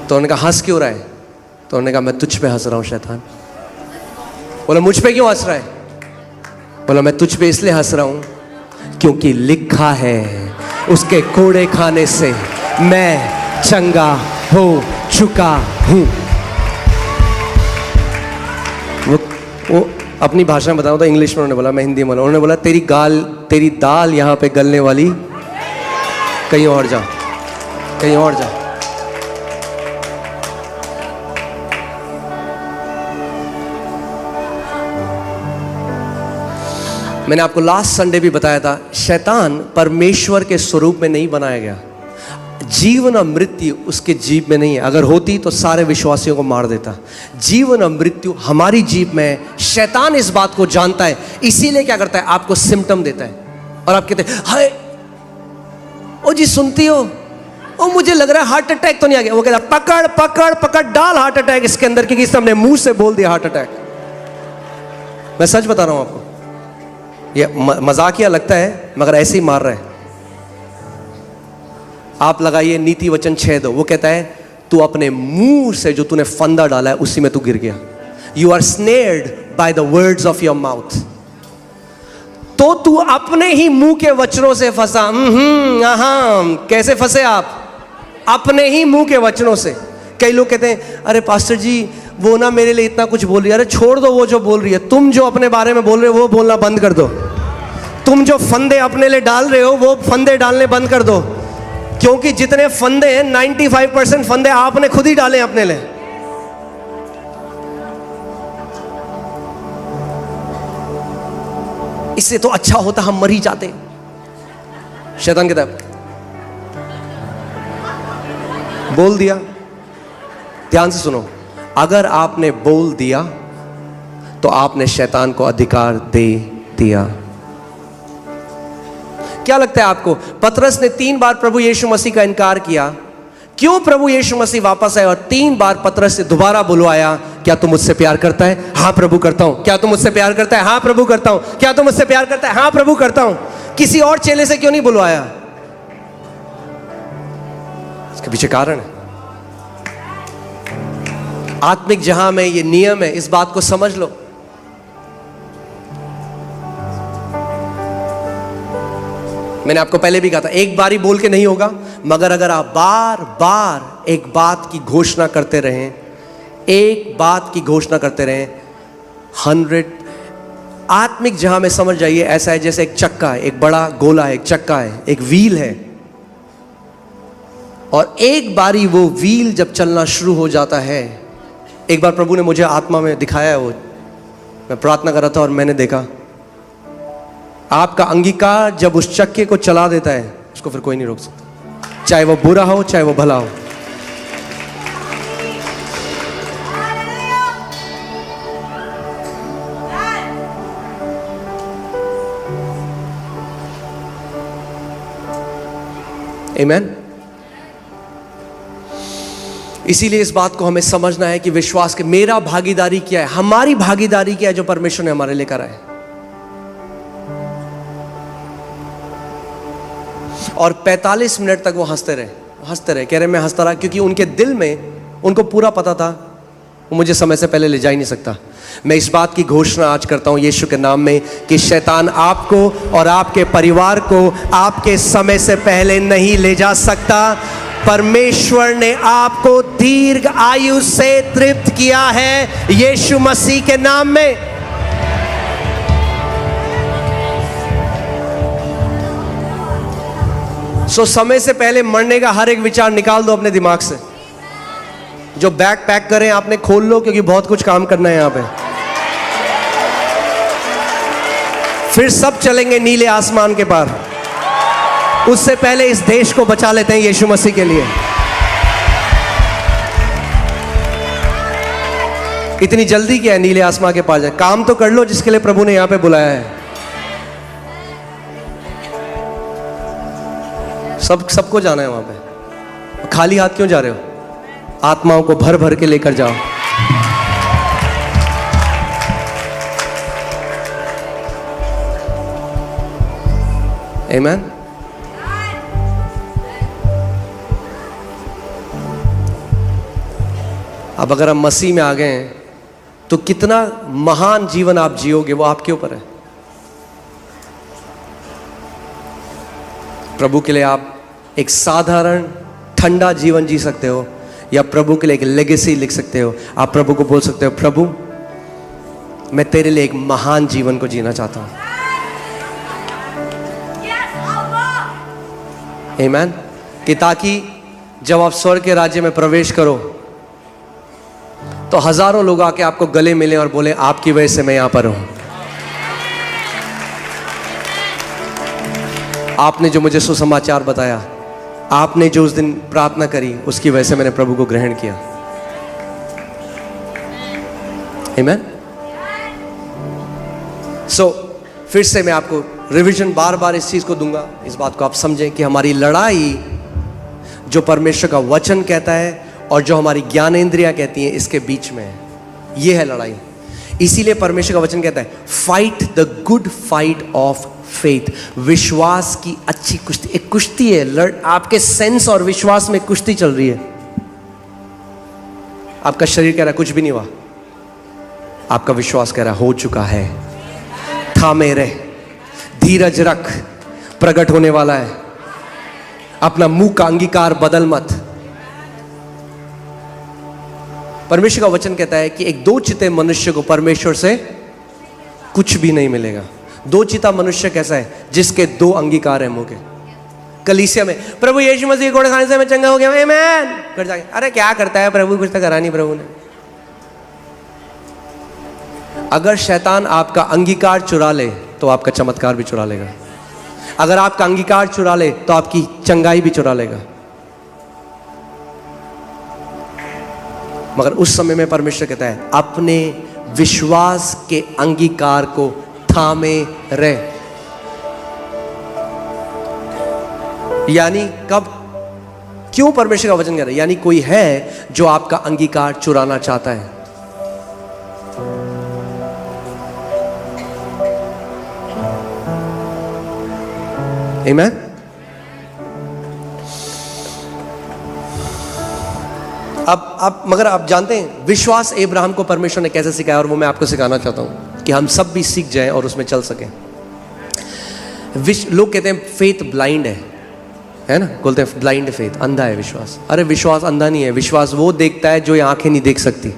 तो उन्होंने कहा हंस क्यों रहा है? तो उन्होंने कहा मैं तुझ पे हंस रहा हूँ शैतान। बोला मुझ पे क्यों हंस रहा है? बोला मैं तुझ पे इसलिए हंस रहा हूँ क्योंकि लिखा है उसके कोड़े खाने से मैं चंगा हो चुका हूँ। वो अपनी भाषा में बताऊँ तो इंग्लिश में उन्होंने बोला, मैं हिंदी में बोला। उन्होंने बोला तेरी दाल यहाँ पे गलने वाली, कहीं और जा, कहीं और जा। मैंने आपको लास्ट संडे भी बताया था, शैतान परमेश्वर के स्वरूप में नहीं बनाया गया। जीवन और मृत्यु उसके जीभ में नहीं है। अगर होती तो सारे विश्वासियों को मार देता। जीवन और मृत्यु हमारी जीभ में है। शैतान इस बात को जानता है, इसीलिए क्या करता है, आपको सिम्टम देता है और आप कहते हैं हाय ओ जी सुनती हो, ओ मुझे लग रहा है हार्ट अटैक तो नहीं आ गया। वो कहता है पकड़ पकड़ पकड़ डाल हार्ट अटैक इसके अंदर, क्योंकि इसने अपने मुंह से बोल दिया हार्ट अटैक। मैं सच बता रहा हूं आपको, ये मजाकिया लगता है मगर ऐसे ही मार रहा है। आप लगाइए नीति वचन 6:2, वो कहता है तू अपने मुंह से जो तूने फंदा डाला है उसी में तू गिर गया। You are snared by the words of your mouth. तो तू अपने ही मुंह के वचनों से फंसा। कैसे फंसे आप? अपने ही मुंह के वचनों से। कई लोग कहते हैं अरे पास्टर जी वो ना मेरे लिए इतना कुछ बोल रही है। अरे छोड़ दो वो जो बोल रही है, तुम जो अपने बारे में बोल रहे हो वो बोलना बंद कर दो। तुम जो फंदे अपने लिए डाल रहे हो वो फंदे डालने बंद कर दो, क्योंकि जितने फंदे हैं 95% फंदे आपने खुद ही डाले अपने लिए। इससे तो अच्छा होता हम मर ही जाते। शैतान कहता है बोल दिया, ध्यान से सुनो, अगर आपने बोल दिया तो आपने शैतान को अधिकार दे दिया। क्या लगता है आपको, पतरस ने 3 बार प्रभु यीशु मसीह का इनकार किया, क्यों प्रभु यीशु मसीह वापस आए और 3 बार पतरस से दोबारा बुलवाया, क्या तुम मुझसे प्यार करता है? हाँ प्रभु करता हूं। क्या तुम मुझसे प्यार करता है? हाँ प्रभु करता हूं। क्या तुम मुझसे प्यार करता है? हाँ प्रभु करता हूं। किसी और चेले से क्यों नहीं बुलवाया? इसके पीछे कारण है। आत्मिक जहां में ये नियम है, इस बात को समझ लो। मैंने आपको पहले भी कहा था, एक बारी बोल के नहीं होगा, मगर अगर आप बार बार एक बात की घोषणा करते रहें, एक बात की घोषणा करते रहें, 100 आत्मिक जहां में समझ जाइए ऐसा है जैसे एक चक्का है, एक बड़ा गोला है, एक चक्का है, एक व्हील है, और एक बारी वो व्हील जब चलना शुरू हो जाता है, एक बार प्रभु ने मुझे आत्मा में दिखाया है, वो मैं प्रार्थना कर रहा था और मैंने देखा, आपका अंगीकार जब उस चक्के को चला देता है उसको फिर कोई नहीं रोक सकता, चाहे वो बुरा हो चाहे वो भला हो। आमीन। इसीलिए इस बात को हमें समझना है कि विश्वास के मेरा भागीदारी क्या है, हमारी भागीदारी क्या है जो परमेश्वर ने हमारे लिए करा है। और 45 मिनट तक वो हंसते रहे, कह रहे मैं हंसता रहा, क्योंकि उनके दिल में उनको पूरा पता था वो मुझे समय से पहले ले जा ही नहीं सकता। मैं इस बात की घोषणा आज करता हूं यीशु के नाम में कि शैतान आपको और आपके परिवार को आपके समय से पहले नहीं ले जा सकता। परमेश्वर ने आपको दीर्घ आयु से तृप्त किया है यीशु मसीह के नाम में। समय से पहले मरने का हर एक विचार निकाल दो अपने दिमाग से। जो बैग पैक करें आपने खोल लो, क्योंकि बहुत कुछ काम करना है यहां पे। फिर सब चलेंगे नीले आसमान के पार। उससे पहले इस देश को बचा लेते हैं यीशु मसीह के लिए। इतनी जल्दी क्या है नीले आसमान के पार जाए? काम तो कर लो जिसके लिए प्रभु ने यहां पे बुलाया है। सबको जाना है वहां पे। खाली हाथ क्यों जा रहे हो? आत्माओं को भर भर के लेकर जाओ। आमीन। अब अगर हम मसीह में आ गए हैं तो कितना महान जीवन आप जियोगे वो आपके ऊपर है। प्रभु के लिए आप एक साधारण ठंडा जीवन जी सकते हो या प्रभु के लिए एक लेगेसी लिख सकते हो। आप प्रभु को बोल सकते हो, प्रभु मैं तेरे लिए एक महान जीवन को जीना चाहता हूं। आमीन। कि ताकि जब आप स्वर्ग के राज्य में प्रवेश करो तो हजारों लोग आके आपको गले मिले और बोले आपकी वजह से मैं यहां पर हूं। आपने जो मुझे सुसमाचार बताया, आपने जो उस दिन प्रार्थना करी, उसकी वजह से मैंने प्रभु को ग्रहण किया। आमीन। सो फिर से मैं आपको रिवीजन बार बार इस चीज को दूंगा, इस बात को आप समझें कि हमारी लड़ाई जो परमेश्वर का वचन कहता है और जो हमारी ज्ञानेंद्रियां कहती हैं इसके बीच में है। यह है लड़ाई। इसीलिए परमेश्वर का वचन कहता है fight the good fight of faith. विश्वास की अच्छी कुश्ती, एक कुश्ती है, आपके सेंस और विश्वास में कुश्ती चल रही है। आपका शरीर कह रहा है कुछ भी नहीं हुआ, आपका विश्वास कह रहा है हो चुका है। थामे रहे, धीरज रख, प्रकट होने वाला है। अपना मुंह का अंगीकार बदल मत। परमेश्वर का वचन कहता है कि एक दो चिते मनुष्य को परमेश्वर से कुछ भी नहीं मिलेगा। दो चिता मनुष्य कैसा है? जिसके दो अंगीकार है मुंह के। कलीसिया में प्रभु यीशु मसीह घोड़े खाने से मैं चंगा हो गया, आमीन, कर जाके अरे क्या करता है प्रभु, कुछ तो करा नहीं प्रभु ने। अगर शैतान आपका अंगीकार चुरा ले तो आपका चमत्कार भी चुरा लेगा। अगर आपका अंगीकार चुरा ले तो आपकी चंगाई भी चुरा लेगा। मगर उस समय में परमेश्वर कहता है अपने विश्वास के अंगीकार को थामे रहे। यानी कब, क्यों परमेश्वर का वचन कह रहा है? यानी कोई है जो आपका अंगीकार चुराना चाहता है। आमीन। अब मगर आप जानते हैं विश्वास अब्राहम को परमेश्वर ने कैसे सिखाया, और वो मैं आपको सिखाना चाहता हूं कि हम सब भी सीख जाएं और उसमें चल सकें। लोग कहते हैं फेथ ब्लाइंड है ना, बोलते हैं ब्लाइंड फेथ, अंधा है विश्वास। अरे विश्वास अंधा नहीं है, विश्वास वो देखता है जो ये आंखें नहीं देख सकती।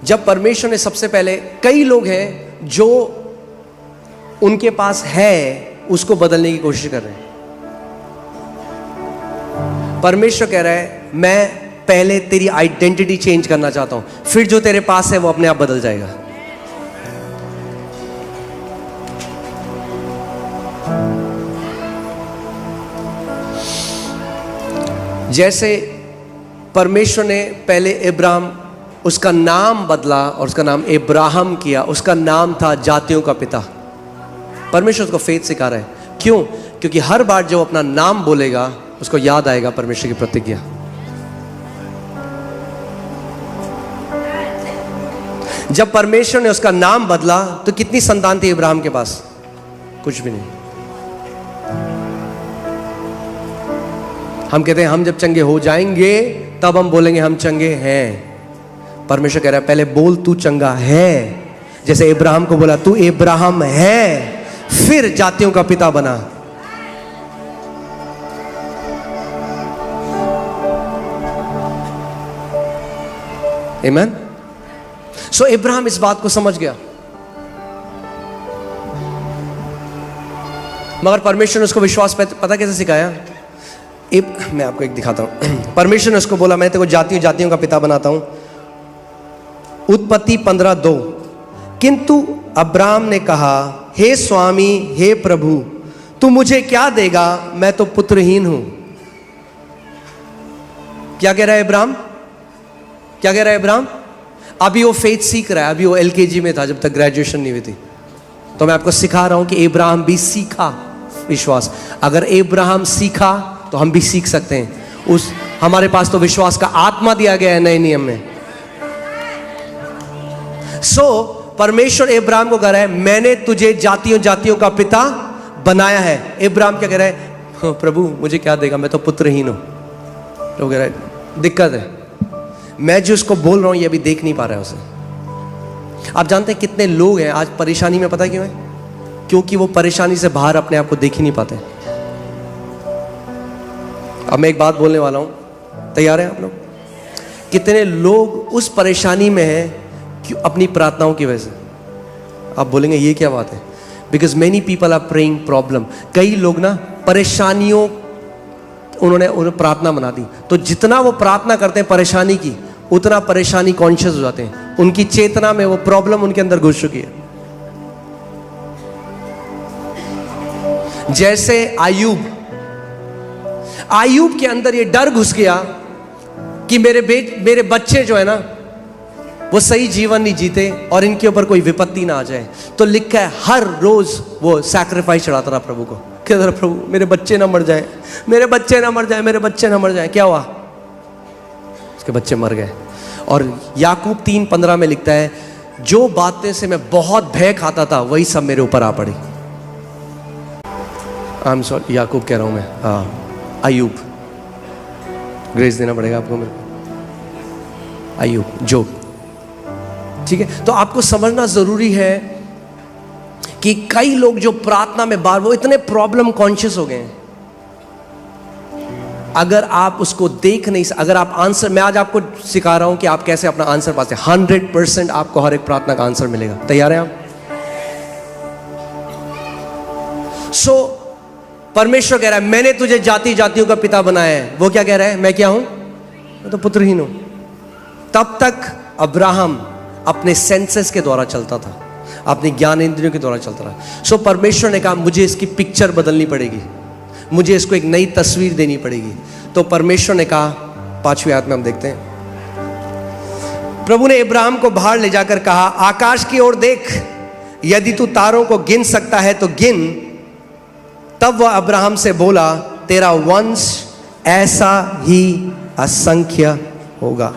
जब परमेश्वर ने सबसे पहले, कई लोग हैं जो उनके पास है उसको बदलने की कोशिश कर रहे हैं। परमेश्वर कह रहा है मैं पहले तेरी आइडेंटिटी चेंज करना चाहता हूं, फिर जो तेरे पास है वो अपने आप बदल जाएगा। जैसे परमेश्वर ने पहले अब्राहम, उसका नाम बदला और उसका नाम अब्राहम किया। उसका नाम था जातियों का पिता। परमेश्वर उसको फेथ सिखा रहा है। क्यों? क्योंकि हर बार जो अपना नाम बोलेगा उसको याद आएगा परमेश्वर की प्रतिज्ञा। जब परमेश्वर ने उसका नाम बदला तो कितनी संतान थी अब्राहम के पास? कुछ भी नहीं। हम कहते हैं हम जब चंगे हो जाएंगे तब हम बोलेंगे हम चंगे हैं। परमेश्वर कह रहा है पहले बोल तू चंगा है, जैसे अब्राहम को बोला तू अब्राहम है, फिर जातियों का पिता बना। आमीन। सो अब्राहम इस बात को समझ गया, मगर परमेश्वर ने उसको विश्वास पता कैसे सिखाया? मैं आपको एक दिखाता हूं। परमेश्वर ने उसको बोला मैं तेरे को जातियों का पिता बनाता हूं। उत्पत्ति 15:2। किंतु अब्राम ने कहा हे स्वामी, हे प्रभु, तू मुझे क्या देगा? मैं तो पुत्रहीन हूं। क्या कह रहा है अब्राम? क्या कह रहा है अब्राम? अभी वो फेथ सीख रहा है, अभी वो एलकेजी में था जब तक ग्रेजुएशन नहीं हुई थी। तो मैं आपको सिखा रहा हूं कि अब्राहम भी सीखा विश्वास। अगर अब्राहम सीखा तो हम भी सीख सकते हैं। हमारे पास तो विश्वास का आत्मा दिया गया है नए नियम में। परमेश्वर इब्राहिम को कह रहा है मैंने तुझे जातियों जातियों का पिता बनाया है। इब्राहिम क्या कह रहा है, हाँ, प्रभु मुझे क्या देगा, मैं तो पुत्रहीन हूं। प्रभु कह रहा है दिक्कत है, मैं जो उसको बोल रहा हूं ये अभी देख नहीं पा रहा है उसे। आप जानते हैं कितने लोग हैं आज परेशानी में, पता क्यों है? क्योंकि वो परेशानी से बाहर अपने आप को देख ही नहीं पाते। अब मैं एक बात बोलने वाला हूं, तैयार हैं आप लोग? कितने लोग उस परेशानी में हैं क्यों? अपनी प्रार्थनाओं की वजह से। आप बोलेंगे ये क्या बात है? Because many people are praying problem. कई लोग ना परेशानियों उन्होंने प्रार्थना बना दी, तो जितना वो प्रार्थना करते हैं परेशानी की, उतना परेशानी कॉन्शियस हो जाते हैं। उनकी चेतना में वो प्रॉब्लम उनके अंदर घुस चुकी है। जैसे आयूब के अंदर ये डर घुस गया कि मेरे बच्चे जो है ना वो सही जीवन नहीं जीते और इनके ऊपर कोई विपत्ति ना आ जाए। तो लिखा है हर रोज वो सैक्रिफाइस चढ़ाता रहा प्रभु को। कहता रहा प्रभु मेरे बच्चे ना मर जाए, मेरे बच्चे ना मर जाए, मेरे बच्चे ना मर जाए। क्या हुआ? उसके बच्चे मर गए। और याकूब 3:15 में लिखता है जो बातें से मैं बहुत भय खाता था वही सब मेरे ऊपर आ पड़ी। आई एम सॉरी, याकूब कह रहा हूं मैं, अय्यूब, ग्रेस देना पड़ेगा आपको मेरे को। अय्यूब, जोब, ठीक है। तो आपको समझना जरूरी है कि कई लोग जो प्रार्थना में बार वो इतने प्रॉब्लम कॉन्शियस हो गए हैं। अगर आप उसको देख नहीं, अगर आप आंसर, मैं आज आपको सिखा रहा हूं कि आप कैसे अपना आंसर पाते हैं। 100% आपको हर एक प्रार्थना का आंसर मिलेगा। तैयार हैं आप? सो परमेश्वर कह रहा है मैंने तुझे जाति जातियों का पिता बनाया है। वो क्या कह रहा है? मैं क्या हूं? मैं तो पुत्रहीन हूं। तब तक अब्राहम अपने सेंसेस के द्वारा चलता था, अपने ज्ञान इंद्रियों के द्वारा चलता रहा। सो परमेश्वर ने कहा मुझे इसकी पिक्चर बदलनी पड़ेगी, मुझे इसको एक नई तस्वीर देनी पड़ेगी। तो परमेश्वर ने कहा, 5वीं आयत में हम देखते हैं, प्रभु ने इब्राहिम को बाहर ले जाकर कहा आकाश की ओर देख, यदि तू तारों को गिन सकता है तो गिन। तब वह अब्राहम से बोला तेरा वंश ऐसा ही असंख्य होगा।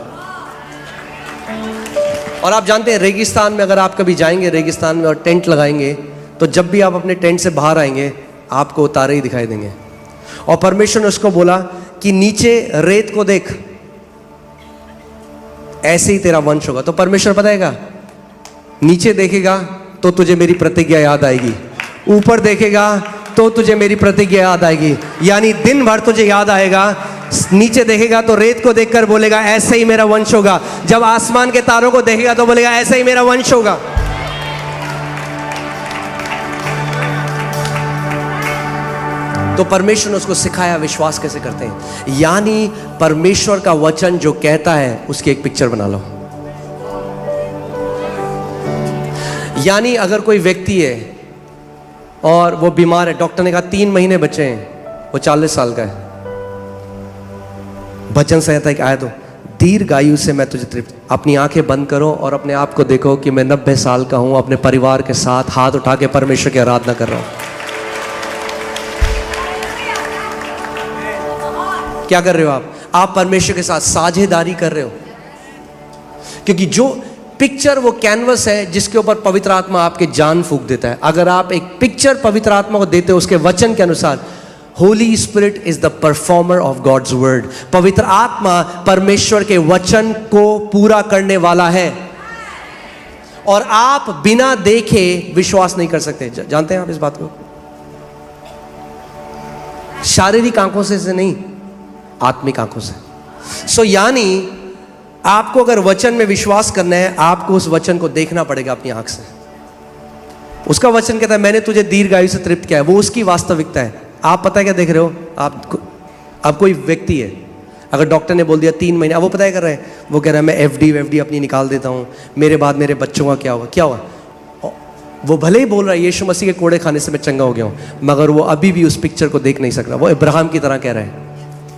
और आप जानते हैं रेगिस्तान में अगर आप कभी जाएंगे रेगिस्तान में और टेंट लगाएंगे, तो जब भी आप अपने टेंट से बाहर आएंगे आपको तारे ही दिखाई देंगे। और परमेश्वर ने उसको बोला कि नीचे रेत को देख, ऐसे ही तेरा वंश होगा। तो परमेश्वर पता है क्या, नीचे देखेगा तो तुझे मेरी प्रतिज्ञा याद आएगी, ऊपर देखेगा तो तुझे मेरी प्रतिज्ञा याद आएगी। यानी दिन भर तुझे याद आएगा। नीचे देखेगा तो रेत को देखकर बोलेगा ऐसे ही मेरा वंश होगा। जब आसमान के तारों को देखेगा तो बोलेगा ऐसे ही मेरा वंश होगा। तो परमेश्वर ने उसको सिखाया विश्वास कैसे करते हैं। यानी परमेश्वर का वचन जो कहता है उसकी एक पिक्चर बना लो। यानी अगर कोई व्यक्ति है और वो बीमार है, डॉक्टर ने कहा 3 महीने बचे हैं, वो 40 साल का है, वचन संहिता एक आयत हो, दीर्घायु से मैं तुझे तृप्त। अपनी आंखें बंद करो और अपने आप को देखो कि मैं 90 साल का हूं, अपने परिवार के साथ हाथ उठा के परमेश्वर की आराधना कर रहा हूं। क्या कर रहे हो आप परमेश्वर के साथ साझेदारी कर रहे हो। क्योंकि जो पिक्चर वो कैनवस है जिसके ऊपर पवित्र आत्मा आपके जान फूंक देता है। अगर आप एक पिक्चर पवित्र आत्मा को देते हो उसके वचन के अनुसार, Holy Spirit is the performer of God's word. पवित्र आत्मा परमेश्वर के वचन को पूरा करने वाला है और आप बिना देखे विश्वास नहीं कर सकते। जानते हैं आप इस बात को? शारीरिक आंखों से नहीं, आत्मिक आंखों से। सो यानी आपको अगर वचन में विश्वास करना है, आपको उस वचन को देखना पड़ेगा अपनी आंख से। उसका वचन कहता है मैंने तुझे दीर्घायु से तृप्त किया है, वो उसकी वास्तविकता है। आप पता है क्या देख रहे हो? आप कोई व्यक्ति है, अगर डॉक्टर ने बोल दिया 3 महीने, अब वो पता है कर रहे हैं, वो कह रहा है मैं एफडी अपनी निकाल देता हूँ, मेरे बाद मेरे बच्चों का क्या हुआ। वो भले ही बोल रहा है यीशु मसीह के कोड़े खाने से मैं चंगा हो गया हूँ, मगर वो अभी भी उस पिक्चर को देख नहीं सकता। वो इब्राहिम की तरह कह रहा है।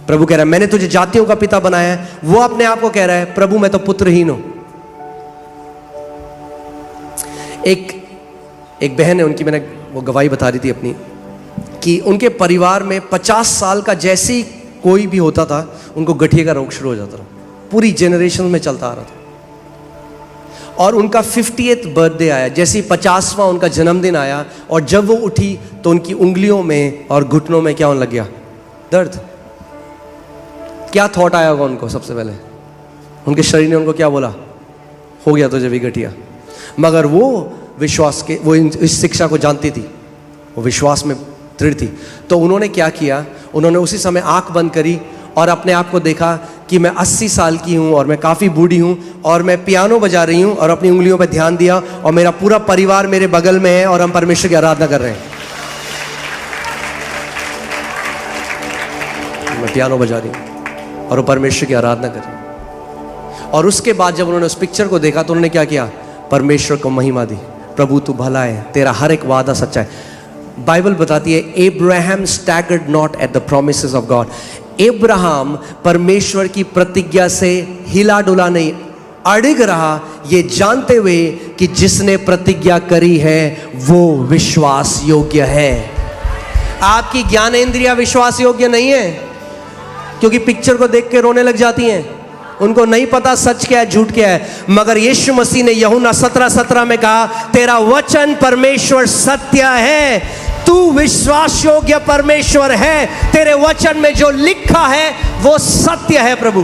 प्रभु कह रहा है मैंने तुझे जातियों का पिता बनाया है, वो अपने आप को कह रहा है प्रभु मैं तो पुत्रहीन हूं। एक बहन है, उनकी मैंने वो गवाही बता रही थी अपनी, कि उनके परिवार में 50 साल का जैसे ही कोई भी होता था उनको गठिया का रोग शुरू हो जाता था, पूरी जेनरेशन में चलता आ रहा था। और उनका 50th बर्थडे आया, जैसे ही 50वां उनका जन्मदिन आया, और जब वो उठी तो उनकी उंगलियों में और घुटनों में क्या होने लग गया? दर्द। क्या थॉट आया होगा उनको? सबसे पहले उनके शरीर ने उनको क्या बोला? हो गया तुझे भी गठिया। मगर वो विश्वास के, वो इस शिक्षा को जानती थी, वो विश्वास में दृढ़ थी। तो उन्होंने क्या किया? उन्होंने उसी समय आंख बंद करी और अपने आप को देखा कि मैं 80 साल की हूँ और मैं काफ़ी बूढ़ी हूँ और मैं पियानो बजा रही हूँ, और अपनी उंगलियों पर ध्यान दिया और मेरा पूरा परिवार मेरे बगल में है और हम परमेश्वर की आराधना कर रहे हैं। मैं पियानो बजा रही हूँ और वो परमेश्वर की आराधना कर रही हूँ। और उसके बाद जब उन्होंने उस पिक्चर को देखा तो उन्होंने क्या किया? परमेश्वर को महिमा दी। प्रभु तू भला है, तेरा हर एक वादा सच्चा है। बाइबल बताती है Abraham staggered not at the promises of God. Abraham परमेश्वर की प्रतिज्ञा से हिला डुला नहीं, अड़िग रहा, ये जानते हुए कि जिसने प्रतिज्ञा करी है वो विश्वास योग्य है। आपकी ज्ञानेंद्रिया विश्वास योग्य नहीं है, क्योंकि पिक्चर को देख के रोने लग जाती हैं। उनको नहीं पता सच क्या है झूठ क्या है। मगर यीशु मसीह ने यूहन्ना 17:17 में कहा, तेरा वचन परमेश्वर सत्य है, तू विश्वास योग्य परमेश्वर है, तेरे वचन में जो लिखा है वो सत्य है प्रभु।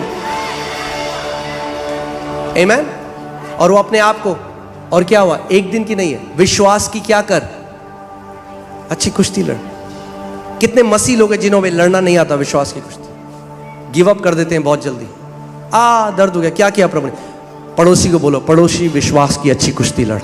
आमीन। और वो अपने आप को, और क्या हुआ? एक दिन की नहीं है, विश्वास की क्या कर, अच्छी कुश्ती लड़। कितने मसीह लोग हैं जिन्हों में लड़ना नहीं आता विश्वास की कुश्ती, गिव अप कर देते हैं बहुत जल्दी। दर्द हो गया, क्या किया प्रभु ने? पड़ोसी को बोलो, पड़ोसी विश्वास की अच्छी कुश्ती लड़।